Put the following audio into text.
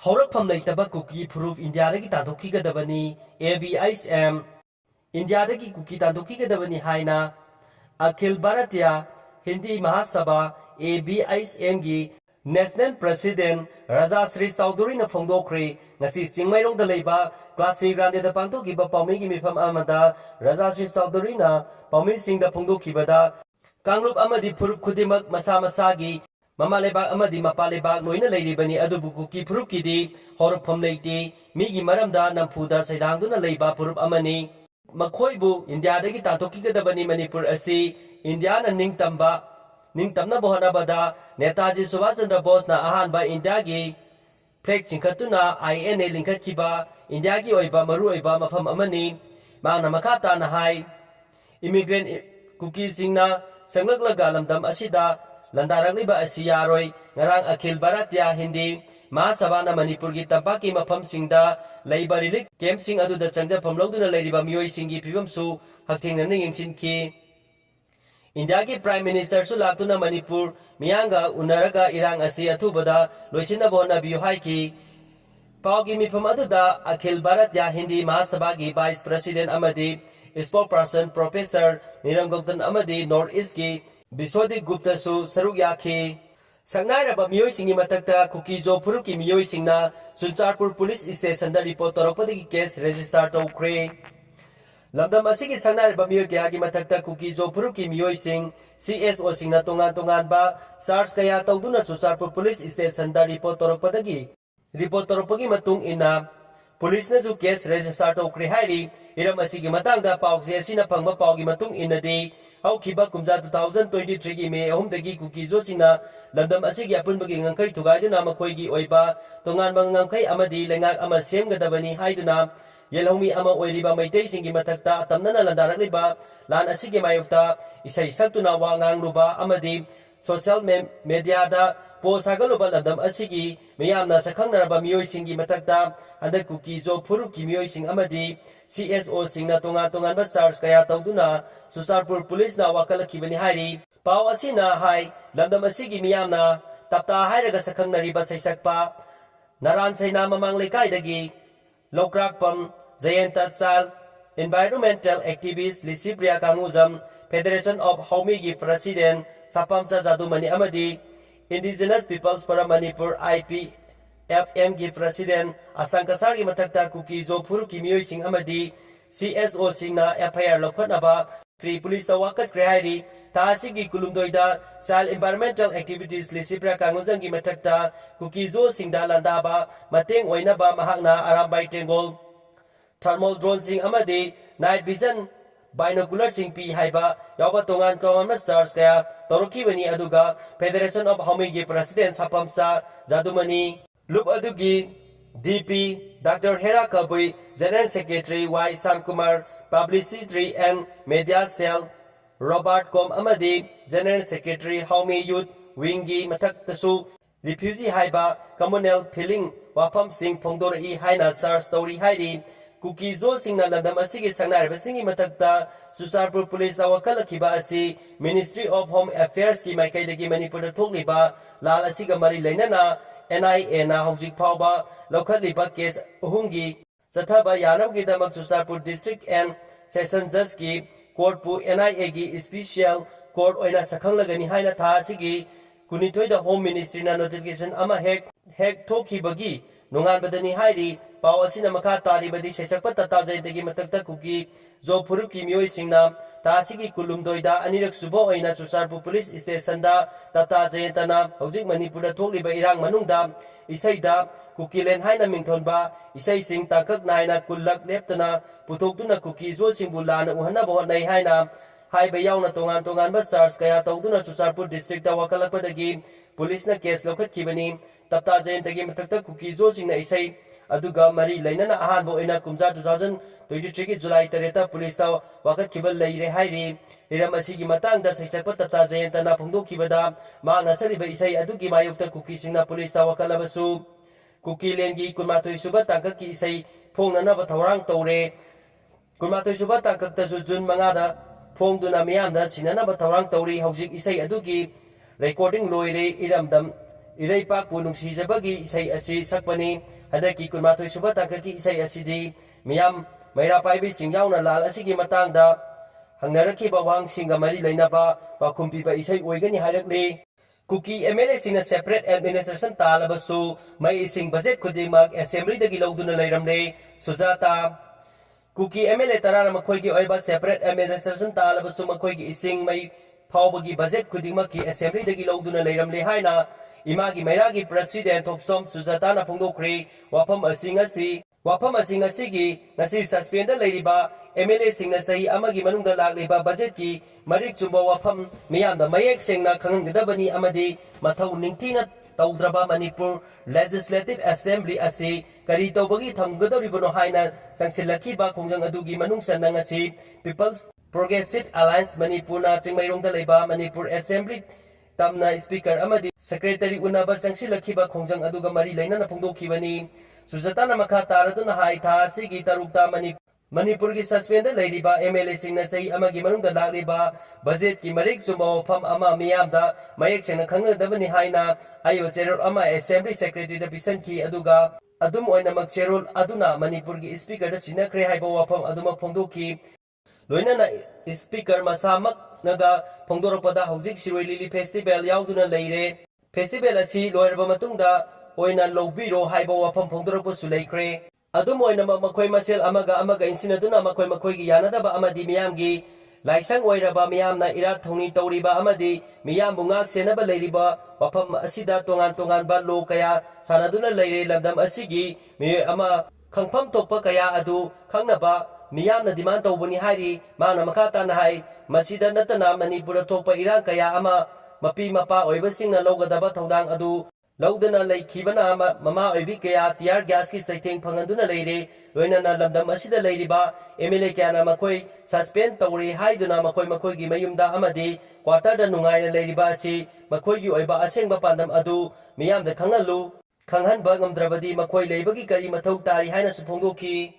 Haurakpham leitaba kuki proof India dagi tantokhigadabani ABISM India dagi kuki tantokhigadabani haina Akhil Bharatiya Hindi Mahasabha ABISM gi National President Raja Sri Sauduri na Fongdokre ngasi Chingmairong da leiba Klasi Grande da pangtokhiba paumi gi mifam amada Raja Sri Sauduri na paumi sing da phongdokhibada Kangrup amadi phurup khudimak masa masagi Mama lebak amadi mapa lebak loina leiribani adubu kuki phurup kidi horuppham leite migi maramda nampuda saidangduna leiba phurup amani makhoibu India dagi tantokhigadabani Manipur asi India na ningtamna bohanabada Netaji Subhash Chandra Bose na ahanba India gi flag chingkhatuna INA lingkhatkiba India gi oiba maru oiba mafam amani mangna makhata na hai immigrant kuki singna sanglaklaga lamdam asida Landaraliba asiyaroi ngarang Akhil Bharatiya Hindi Mahasabha na Manipur gi tampaki mafam singda leiba relief camp sing aduda changjapam lawduna leiriba mioi singi phibamsu hakthengna yengsinki India ki Prime Minister su laktuna Manipur miyanga unaraga irang asi athubada loisina bona biu haiki paugi mifam aduda Akhil Bharatiya Hindi Mahasabha gi Vice President amadi spokesperson Professor Niram Gautam amadi North East ki Biswadi Gupta su saruk yakhi Sangnaraba miyoi singi mathakta kukijo phurup ki miyoi singna Suncharpur Police Station da report torokpadagi case register tawkhre Lamdam asigi sangnaraba miyoi kaya gi mathakta kukijo phurup ki miyoi sing CSO singna tongan ba SARS kaya tawduna Suncharpur Police Station da report toropagi matung ina Police na ju case register tawkhre hairi iram asigi matangda pawse asina phangba pawgi matung inadi Haukiba kumja 2023 gi May 3 dagi kukijo sina landam asigi apunbagi ngangkai thugaiduna makhoigi oiba tonganba ngangkai amadi lengak ama semgadabani haiduna yelhomi ama oiriba maitei singi mathakta tamnana landarakliba lan asigi mayukta isai saktuna wa ngangluba amadi social media da post hagaluba landam asigi miyamna sakhangnaraba miyoi singi mathakta handak kukijo phurup ki miyoi sing amadi CSO singna tongan ba SARS kaya tawduna Suncharpur Police na wakalakibani hairi paw asina hai landam asigi miyamna tapta hairaga sakhangnariba saisakpa naran saina mamang lekaidagi Lokrakpam Jayentana Environmental Activist Lisipriya Kanguzam Federation of Haumigi President Sapamsa Jadumani Amadi Indigenous Peoples para Manipur IPFM gi President Asankasar gi mathakta kukijo phurup ki miyoi sing amadi CSO singna FIR lokhatnaba Kri Police ta wakat kre hairi taasi gi kulumdoida Child Environmental Activities Lisipriya Kanguzam gi mathakta kukijo singda landaba mateng oinaba mahakna arambai tengol thermal drone sing amadi night vision binocular sing pi haiba yawba tongan tongan SARS kaya torokibani aduga Federation of Haumigi President Sapamsa Jadumani Lup adugi DP Dr. Hera Kabui General Secretary Y Samkumar Publicity and Media Cell Robert Com amadi General Secretary Haumi Youth Wingi mathaktasu refugee haiba communal feeling wafam sing phongdori haina SARS story hairi kukijo singna landam asigi sangnarba singi mathakta Suncharpur Police awakalakiba asi Ministry of Home Affairs ki maikaidagi Manipur da thokliba lal asiga mari leinana NIA na hojik phawba lokhaliba case uhungi sathaba yanamgi damak Suncharpur District and Session Judge ki court pu NIA gi special court oina sakhanglagani haina tha asigi kunithoi da Home Ministry na notification ama hek thokibagi nungan badani hairi paw asina makha taribadi sesakpa Tapta Jayentagi mathakta kuki jo phurup ki miyoi singna tasigi kulumdoida anirak subo oina Suncharpur Police Station da Tapta Jayentana hojik Manipur da thokliba irang manungda isaida kukiland haina mingthonba isai sing takak naina kullak leptana putoktuna kuki jo singbu lana uhanaba hotnai haina haiba yauna tongan ba SARS kaya tawduna Suncharpur District ta wakalakpadagi police na case lokhatkibani Tapta Jayentagi mathakta kukijo singna isai aduga mari lainana ahanbo oina kumja 2023 ki July 3 ta police ta wakatkibal leire hairi hiram asigi matangda saisakpa Tapta Jayentana phongdokhibada mangna sariba isai adugi mayukta kuki singna police ta wakalabasu kukiland gi kunmathoi suba tangkak ki isai phongnanaba thawrang tawre kunmathoi suba tangkak ta June 5 da phongduna miyamda sinanaba thawrang tawri hojik isai adugi recording loire iramdam Iraipaakpu nungsijabagi isai asi sakpani hadaki kunmathoi suba tangkaki isai asidi miyam maira paibising yauna lal asigi matangda hangnarakiba wangsinga mari lainaba pakhum piba isai oigani hairakli kuki MLA singna separate administration talabasu mai ising budget khudimak assembly dagi lauduna lairamle Sujata kuki MLA tarana makhoigi oiba separate administration talabasu makhoigi ising mai phawbagi budget khudimaki assembly dagi lauduna lairamle haina imagi mairagi president Thoksom Sujata na phongdokre wafam asingasi ngasi suspend lairiba MLA singna sahi amagi manungda lagliba budget ki marik chumba wafam miyamda mayek sengna khangangdabani amadi mathau ningthina tawdraba Manipur Legislative Assembly asi kari tawbagi thamgadoribano haina sangsilakiba khongjang adugi manungsanna ngasi People's Progressive Alliance Manipur na chingmairongda leiba Manipur Assembly tamna speaker amadi secretary unaba changsilakiba khongjang aduga mari lainana phongdokhibani Sujatana makha taraduna hai tha sigi tarukta Manipur ki suspend lairiba MLA singna sei amagi manungda lagliba budget ki marik chumba pham ama miyamda mayek sengna khangdabani haina ayo cherol ama assembly secretary da pisan ki aduga adum oina mak cherol aduna Manipur ki speaker da sinakhre haiba wafam aduma phongdoki loinana speaker masamak naga phongdoropada hojik siroi lili festival yauduna leire festival asi loirba matungda oina lobiro haiba wafam phongdoropa sulaikre adum oina makhoi masel amaga insinaduna makhoi gi yanadaba amadi miyamgi laisang oiraba miyamna ira thongni tawriba amadi miyambu ngak senaba leiriba wafam asida tongan ba lo kaya sanaduna leire lamdam asigi mi ama khangpham tokpa kaya adu khangnaba miyamna demand tawbani hairi mana makata na hai masida natana Manipur thokpa irang kaya ama mapi mapa oibasingna logadaba thodang adu laudana laikhibana mama oibi kaya tiar gas ki saitheng phanganduna leire loinana lamdam asida leiriba MLA kyana makhoi suspend tawri haiduna makhoi gi mayumda amadi quarter da nungaina leiriba asi makhoi gi oiba asengba pandam adu miyamda khanghanba ngamdrabadi makhoi leibagi kari mathau tari haina su phongdoki